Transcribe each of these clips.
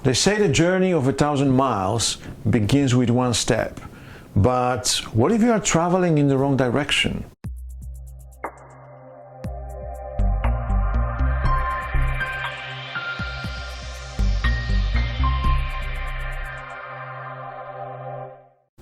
They say the journey of 1,000 miles begins with one step. But what if you are traveling in the wrong direction?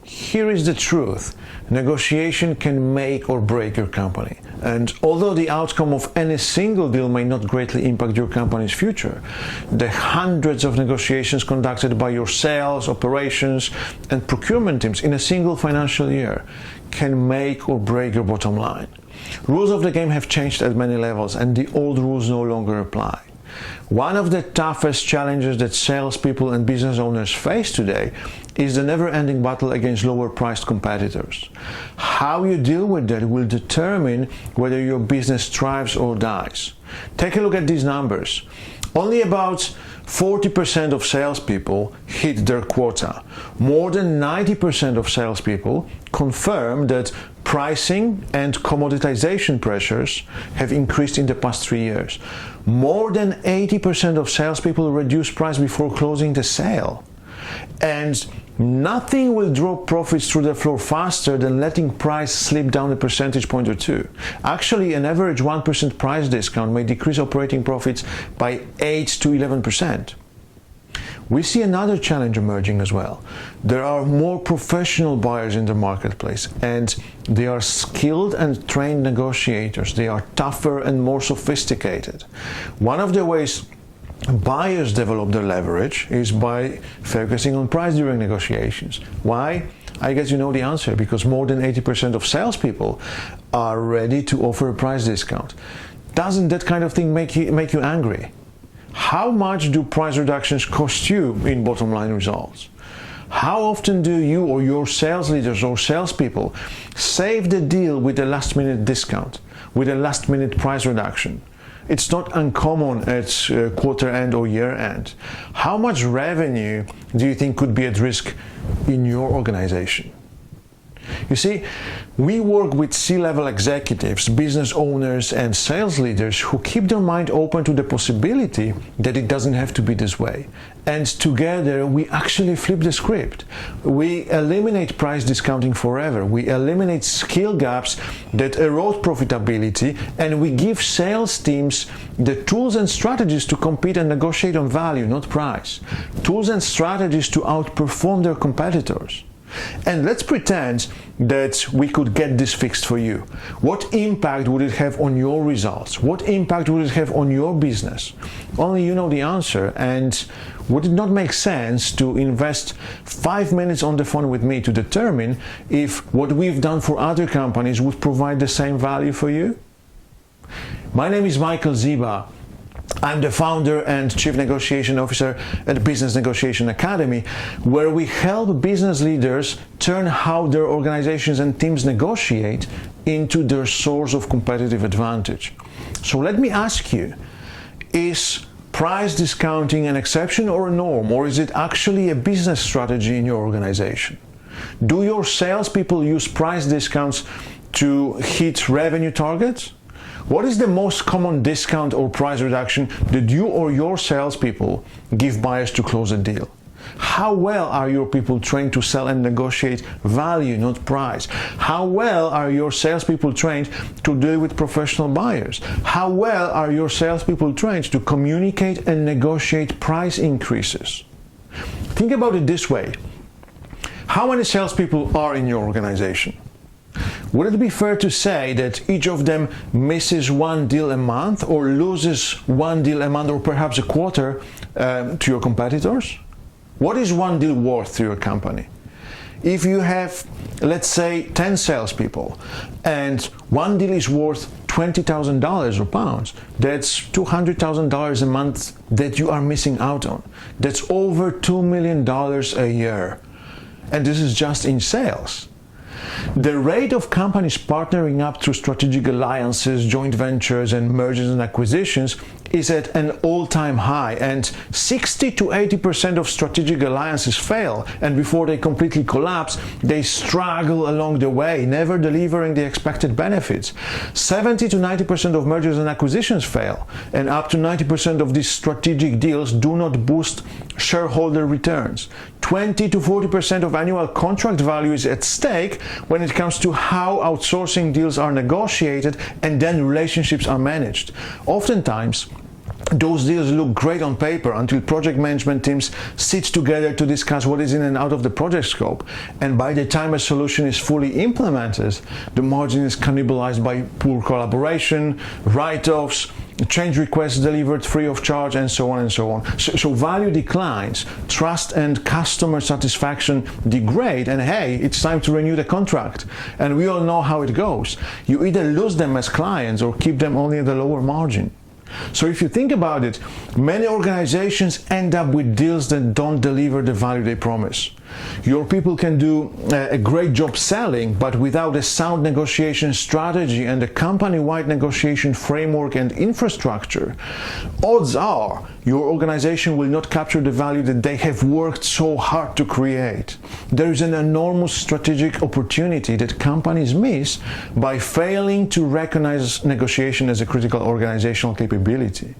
Here is the truth. Negotiation can make or break your company. And although the outcome of any single deal may not greatly impact your company's future, the hundreds of negotiations conducted by your sales, operations, and procurement teams in a single financial year can make or break your bottom line. Rules of the game have changed at many levels, and the old rules no longer apply. One of the toughest challenges that salespeople and business owners face today is the never-ending battle against lower-priced competitors. How you deal with that will determine whether your business thrives or dies. Take a look at these numbers. Only about 40% of salespeople hit their quota. More than 90% of salespeople confirm that pricing and commoditization pressures have increased in the past 3 years. More than 80% of salespeople reduce price before closing the sale. And nothing will drop profits through the floor faster than letting price slip down a percentage point or two. Actually, an average 1% price discount may decrease operating profits by 8 to 11%. We see another challenge emerging as well. There are more professional buyers in the marketplace, and they are skilled and trained negotiators. They are tougher and more sophisticated. One of the ways buyers develop their leverage is by focusing on price during negotiations. Why? I guess you know the answer, because more than 80% of salespeople are ready to offer a price discount. Doesn't that kind of thing make you angry? How much do price reductions cost you in bottom line results? How often do you or your sales leaders or salespeople save the deal with a last minute discount, with a last minute price reduction? It's not uncommon at quarter end or year end. How much revenue do you think could be at risk in your organization? You see, we work with C-level executives, business owners, and sales leaders who keep their mind open to the possibility that it doesn't have to be this way. And together, we actually flip the script. We eliminate price discounting forever. We eliminate skill gaps that erode profitability, and we give sales teams the tools and strategies to compete and negotiate on value, not price. Tools and strategies to outperform their competitors. And let's pretend that we could get this fixed for you. What impact would it have on your results? What impact would it have on your business? Only you know the answer. And would it not make sense to invest 5 minutes on the phone with me to determine if what we've done for other companies would provide the same value for you? My name is Michael Ziba. I'm the founder and Chief Negotiation Officer at Business Negotiation Academy, where we help business leaders turn how their organizations and teams negotiate into their source of competitive advantage. So let me ask you, is price discounting an exception or a norm, or is it actually a business strategy in your organization? Do your salespeople use price discounts to hit revenue targets? What is the most common discount or price reduction that you or your salespeople give buyers to close a deal? How well are your people trained to sell and negotiate value, not price? How well are your salespeople trained to deal with professional buyers? How well are your salespeople trained to communicate and negotiate price increases? Think about it this way. How many salespeople are in your organization? Would it be fair to say that each of them misses one deal a month, or loses one deal a month, or perhaps a quarter to your competitors? What is one deal worth to your company? If you have, let's say, 10 salespeople, and one deal is worth $20,000 or pounds, that's $200,000 a month that you are missing out on. That's over $2 million a year. And this is just in sales. The rate of companies partnering up through strategic alliances, joint ventures, and mergers and acquisitions is at an all-time high, and 60 to 80% of strategic alliances fail, and before they completely collapse, they struggle along the way, never delivering the expected benefits. 70 to 90% of mergers and acquisitions fail, and up to 90% of these strategic deals do not boost shareholder returns. 20 to 40% of annual contract value is at stake when it comes to how outsourcing deals are negotiated and then relationships are managed. Oftentimes, those deals look great on paper until project management teams sit together to discuss what is in and out of the project scope, and by the time a solution is fully implemented, the margin is cannibalized by poor collaboration, write-offs, change requests delivered free of charge, and so on and so on. So value declines, trust and customer satisfaction degrade, and hey, it's time to renew the contract. And we all know how it goes. You either lose them as clients or keep them only at a lower margin. So if you think about it, many organizations end up with deals that don't deliver the value they promise. Your people can do a great job selling, but without a sound negotiation strategy and a company-wide negotiation framework and infrastructure, odds are your organization will not capture the value that they have worked so hard to create. There is an enormous strategic opportunity that companies miss by failing to recognize negotiation as a critical organizational capability.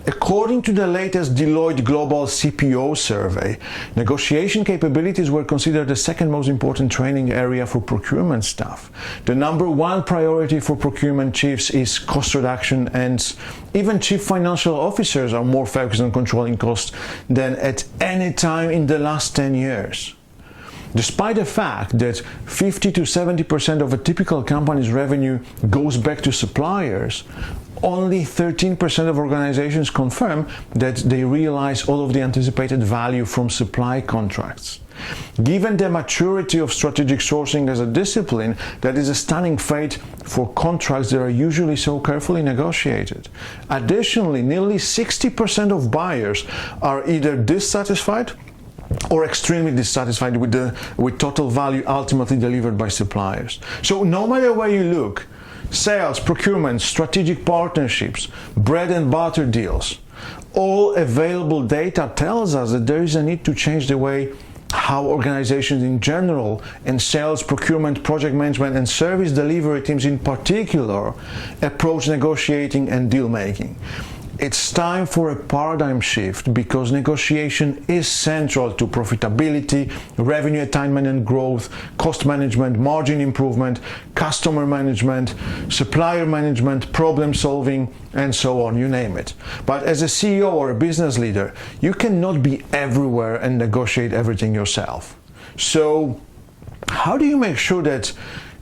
According to the latest Deloitte Global CPO survey, negotiation capabilities were considered the second most important training area for procurement staff. The number one priority for procurement chiefs is cost reduction, and even chief financial officers are more focused on controlling costs than at any time in the last 10 years. Despite the fact that 50 to 70% of a typical company's revenue goes back to suppliers, only 13% of organizations confirm that they realize all of the anticipated value from supply contracts. Given the maturity of strategic sourcing as a discipline, that is a stunning fate for contracts that are usually so carefully negotiated. Additionally, nearly 60% of buyers are either dissatisfied or extremely dissatisfied with total value ultimately delivered by suppliers. So no matter where you look, sales, procurement, strategic partnerships, bread and butter deals, all available data tells us that there is a need to change the way how organizations in general, and sales, procurement, project management, and service delivery teams in particular, approach negotiating and deal making. It's time for a paradigm shift because negotiation is central to profitability, revenue attainment and growth, cost management, margin improvement, customer management, supplier management, problem solving, and so on, you name it. But as a CEO or a business leader, you cannot be everywhere and negotiate everything yourself. So how do you make sure that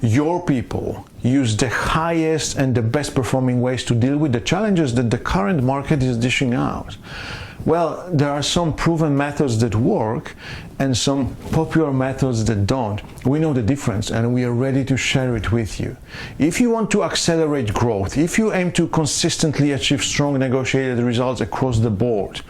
your people use the highest and the best performing ways to deal with the challenges that the current market is dishing out? Well, there are some proven methods that work and some popular methods that don't. We know the difference and we are ready to share it with you. If you want to accelerate growth, if you aim to consistently achieve strong negotiated results across the board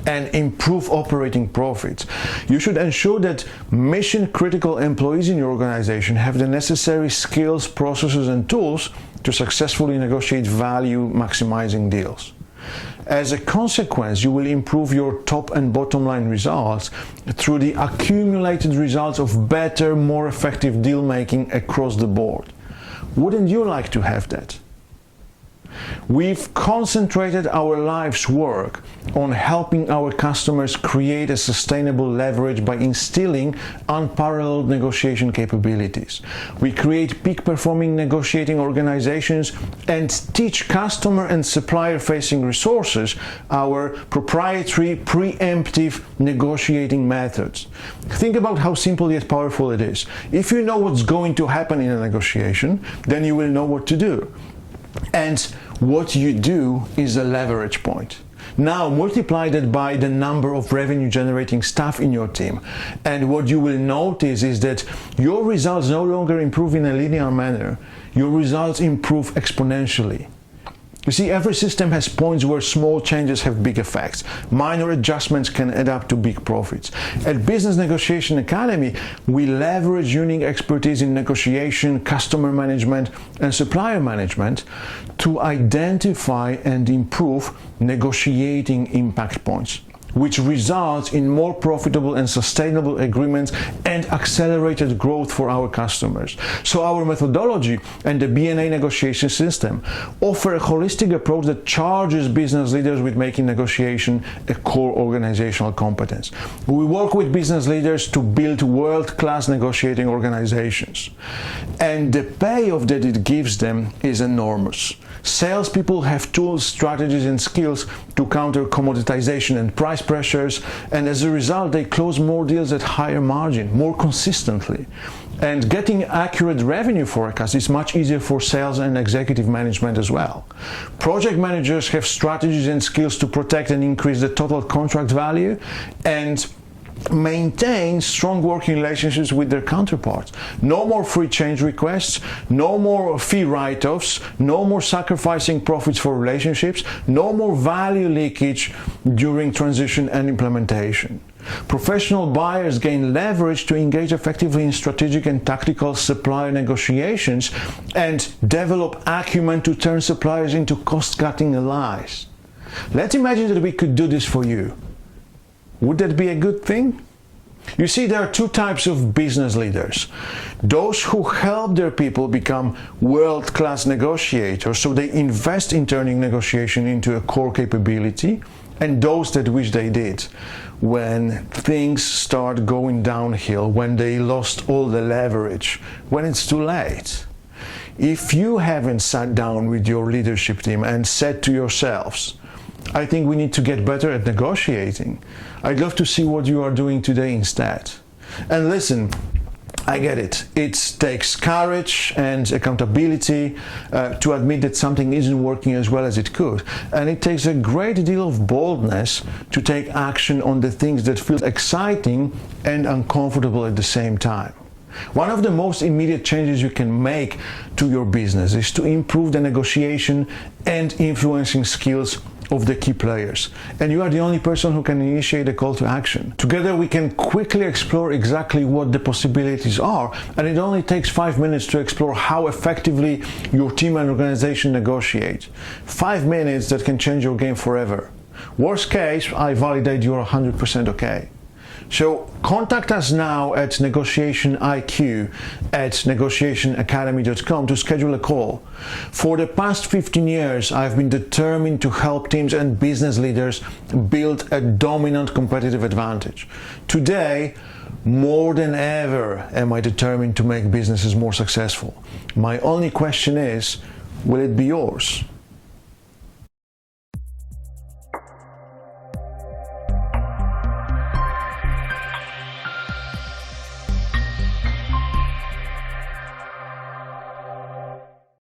and improve operating profits, you should ensure that mission-critical employees in your organization have the necessary skills, processes, and tools to successfully negotiate value-maximizing deals. As a consequence, you will improve your top and bottom line results through the accumulated results of better, more effective deal making across the board. Wouldn't you like to have that? We've concentrated our life's work on helping our customers create a sustainable leverage by instilling unparalleled negotiation capabilities. We create peak-performing negotiating organizations and teach customer and supplier-facing resources our proprietary preemptive negotiating methods. Think about how simple yet powerful it is. If you know what's going to happen in a negotiation, then you will know what to do. And what you do is a leverage point. Now multiply that by the number of revenue generating staff in your team, and what you will notice is that your results no longer improve in a linear manner. Your results improve exponentially. You see, every system has points where small changes have big effects. Minor adjustments can add up to big profits. At Business Negotiation Academy, we leverage unique expertise in negotiation, customer management, and supplier management to identify and improve negotiating impact points, which results in more profitable and sustainable agreements and accelerated growth for our customers. So our methodology and the BNA negotiation system offer a holistic approach that charges business leaders with making negotiation a core organizational competence. We work with business leaders to build world-class negotiating organizations, and the payoff that it gives them is enormous. Salespeople have tools, strategies, and skills to counter commoditization and price pressures, and as a result they close more deals at higher margin, more consistently. And getting accurate revenue forecasts is much easier for sales and executive management as well. Project managers have strategies and skills to protect and increase the total contract value and maintain strong working relationships with their counterparts. No more free change requests, no more fee write-offs, no more sacrificing profits for relationships, no more value leakage during transition and implementation. Professional buyers gain leverage to engage effectively in strategic and tactical supplier negotiations and develop acumen to turn suppliers into cost-cutting allies. Let's imagine that we could do this for you. Would that be a good thing? You see, there are two types of business leaders. Those who help their people become world-class negotiators, so they invest in turning negotiation into a core capability, and those that wish they did when things start going downhill, when they lost all the leverage, when it's too late. If you haven't sat down with your leadership team and said to yourselves, I think we need to get better at negotiating, I'd love to see what you are doing today instead. And listen, I get it. It takes courage and accountability to admit that something isn't working as well as it could. And it takes a great deal of boldness to take action on the things that feel exciting and uncomfortable at the same time. One of the most immediate changes you can make to your business is to improve the negotiation and influencing skills of the key players, and you are the only person who can initiate a call to action. Together we can quickly explore exactly what the possibilities are, and it only takes 5 minutes to explore how effectively your team and organization negotiate. 5 minutes that can change your game forever. Worst case, I validate you're 100% okay. So contact us now at negotiationIQ@negotiationacademy.com to schedule a call. For the past 15 years, I've been determined to help teams and business leaders build a dominant competitive advantage. Today, more than ever, am I determined to make businesses more successful. My only question is, will it be yours?